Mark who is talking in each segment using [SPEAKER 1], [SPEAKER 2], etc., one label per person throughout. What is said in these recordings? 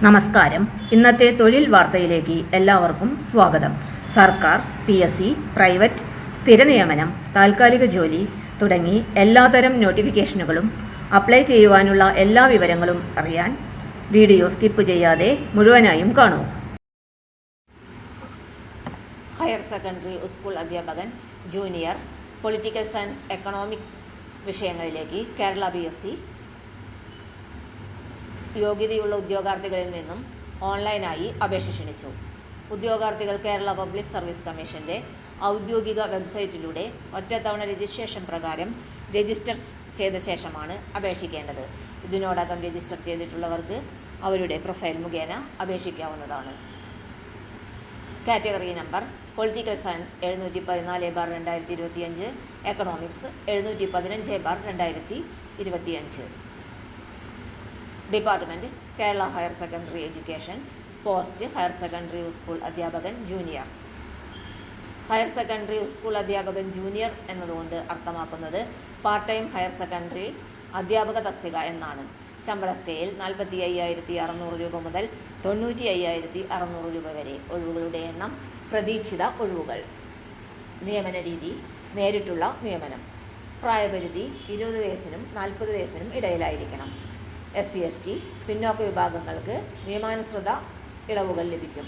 [SPEAKER 1] നമസ്കാരം. ഇന്നത്തെ തൊഴിൽ വാർത്തയിലേക്ക് എല്ലാവർക്കും സ്വാഗതം. സർക്കാർ, PSC, പ്രൈവറ്റ്, സ്ഥിര നിയമനം, താൽക്കാലിക ജോലി തുടങ്ങി എല്ലാതരം നോട്ടിഫിക്കേഷനുകളും അപ്ലൈ ചെയ്യുവാനുള്ള എല്ലാ വിവരങ്ങളും അറിയാൻ വീഡിയോ സ്കിപ്പ് ചെയ്യാതെ മുഴുവനായും കാണൂ. ഹയർ സെക്കൻഡറി സ്കൂൾ അധ്യാപകൻ, ജൂനിയർ, പൊളിറ്റിക്കൽ സയൻസ്, എക്കണോമിക്സ് വിഷയങ്ങളിലേക്ക് കേരള PSC യോഗ്യതയുള്ള ഉദ്യോഗാർത്ഥികളിൽ നിന്നും ഓൺലൈനായി അപേക്ഷ ക്ഷണിച്ചു. ഉദ്യോഗാർത്ഥികൾ കേരള പബ്ലിക് സർവീസ് കമ്മീഷന്റെ ഔദ്യോഗിക വെബ്സൈറ്റിലൂടെ ഒറ്റത്തവണ രജിസ്ട്രേഷൻ പ്രകാരം രജിസ്റ്റർ ചെയ്ത ശേഷമാണ് അപേക്ഷിക്കേണ്ടത്. ഇതിനോടകം രജിസ്റ്റർ ചെയ്തിട്ടുള്ളവർക്ക് അവരുടെ പ്രൊഫൈൽ മുഖേന അപേക്ഷിക്കാവുന്നതാണ്. Category number: political science 714/2025, economics 715/2025. Department: Kerala higher secondary education. Post: higher secondary school അധ്യാപകൻ, ജൂനിയർ. ഹയർ സെക്കൻഡറി സ്കൂൾ അധ്യാപകൻ ജൂനിയർ എന്നതുകൊണ്ട് അർത്ഥമാക്കുന്നത് പാർട്ട് ടൈം ഹയർ സെക്കൻഡറി അധ്യാപക തസ്തിക എന്നാണ്. ശമ്പള സ്കെയിൽ 45,600 രൂപ മുതൽ 95,600 രൂപ വരെ. ഒഴിവുകളുടെ എണ്ണം: പ്രതീക്ഷിത ഒഴിവുകൾ. നിയമന രീതി: നേരിട്ടുള്ള നിയമനം. പ്രായപരിധി 20 വയസ്സിനും 40 വയസ്സിനും ഇടയിലായിരിക്കണം. SC/ST പിന്നോക്ക വിഭാഗങ്ങൾക്ക് നിയമാനുസൃത ഇളവുകൾ ലഭിക്കും.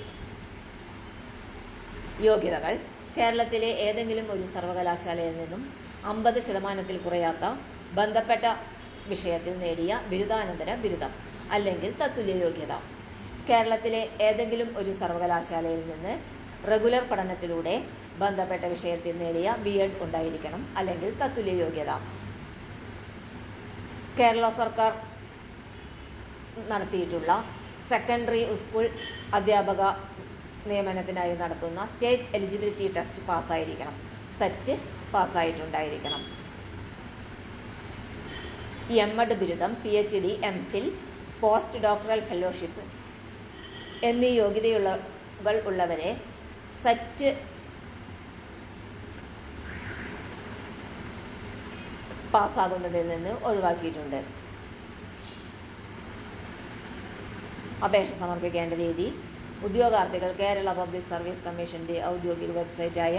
[SPEAKER 1] യോഗ്യതകൾ: കേരളത്തിലെ ഏതെങ്കിലും ഒരു സർവകലാശാലയിൽ നിന്നും 50% കുറയാത്ത ബന്ധപ്പെട്ട വിഷയത്തിൽ നേടിയ ബിരുദാനന്തര ബിരുദം അല്ലെങ്കിൽ തത്തുല്യ യോഗ്യത. കേരളത്തിലെ ഏതെങ്കിലും ഒരു സർവകലാശാലയിൽ നിന്ന് റെഗുലർ പഠനത്തിലൂടെ ബന്ധപ്പെട്ട വിഷയത്തിൽ നേടിയ B.Ed ഉണ്ടായിരിക്കണം അല്ലെങ്കിൽ തത്തുല്യ യോഗ്യത. കേരള സർക്കാർ നടത്തിയിട്ടുള്ള സെക്കൻഡറി സ്കൂൾ അധ്യാപക നിയമനത്തിനായി നടത്തുന്ന സ്റ്റേറ്റ് എലിജിബിലിറ്റി ടെസ്റ്റ് പാസ്സായിരിക്കണം. സെറ്റ് പാസ്സായിട്ടുണ്ടായിരിക്കണം. M.Ed ബിരുദം, PhD, MPhil, post doctoral fellowship എന്നീ യോഗ്യതകൾ ഉള്ളവരെ സെറ്റ് പാസ്സാകുന്നതിൽ നിന്ന് ഒഴിവാക്കിയിട്ടുണ്ട്. അപേക്ഷ സമർപ്പിക്കേണ്ട രീതി: ഉദ്യോഗാർത്ഥികൾ കേരള പബ്ലിക് സർവീസ് കമ്മീഷന്റെ ഔദ്യോഗിക വെബ്സൈറ്റായ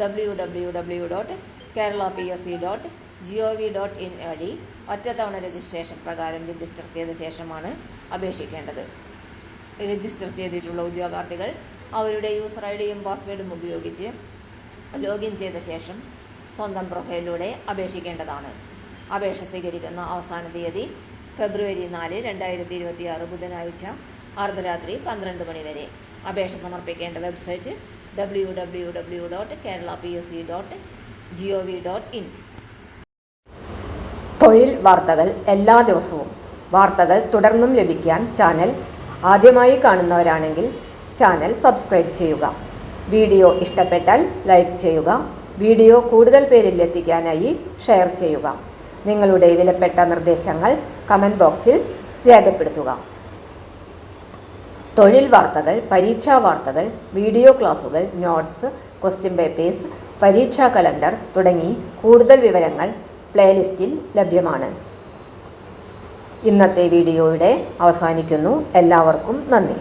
[SPEAKER 1] www.keralapsc.gov.in വഴി ഒറ്റത്തവണ രജിസ്ട്രേഷൻ പ്രകാരം രജിസ്റ്റർ ചെയ്ത ശേഷമാണ് അപേക്ഷിക്കേണ്ടത്. രജിസ്റ്റർ ചെയ്തിട്ടുള്ള ഉദ്യോഗാർത്ഥികൾ അവരുടെ യൂസർ ID-യും പാസ്വേഡും ഉപയോഗിച്ച് ലോഗിൻ ചെയ്ത ശേഷം സ്വന്തം പ്രൊഫൈലിലൂടെ അപേക്ഷിക്കേണ്ടതാണ്. അപേക്ഷ സ്വീകരിക്കുന്ന അവസാന തീയതി ഫെബ്രുവരി 4, 2026 ബുധനാഴ്ച അർദ്ധരാത്രി 12 മണി വരെ. അപേക്ഷ സമർപ്പിക്കേണ്ട വെബ്സൈറ്റ് www.keralapsc.gov.in. തൊഴിൽ വാർത്തകൾ എല്ലാ ദിവസവും. വാർത്തകൾ തുടർന്നും ലഭിക്കാൻ ചാനൽ ആദ്യമായി കാണുന്നവരാണെങ്കിൽ ചാനൽ സബ്സ്ക്രൈബ് ചെയ്യുക. വീഡിയോ ഇഷ്ടപ്പെട്ടാൽ ലൈക്ക് ചെയ്യുക. വീഡിയോ കൂടുതൽ പേരിൽ എത്തിക്കാനായി ഷെയർ ചെയ്യുക. നിങ്ങളുടെ വിലപ്പെട്ട നിർദ്ദേശങ്ങൾ കമൻറ്റ് ബോക്സിൽ രേഖപ്പെടുത്തുക. തൊഴിൽ വാർത്തകൾ, പരീക്ഷാ വാർത്തകൾ, വീഡിയോ ക്ലാസുകൾ, നോട്ട്സ്, ക്വസ്റ്റ്യൻ പേപ്പേഴ്സ്, പരീക്ഷാ കലണ്ടർ തുടങ്ങി കൂടുതൽ വിവരങ്ങൾ പ്ലേലിസ്റ്റിൽ ലഭ്യമാണ്. ഇന്നത്തെ വീഡിയോയുടെ അവസാനിക്കുന്നു. എല്ലാവർക്കും നന്ദി.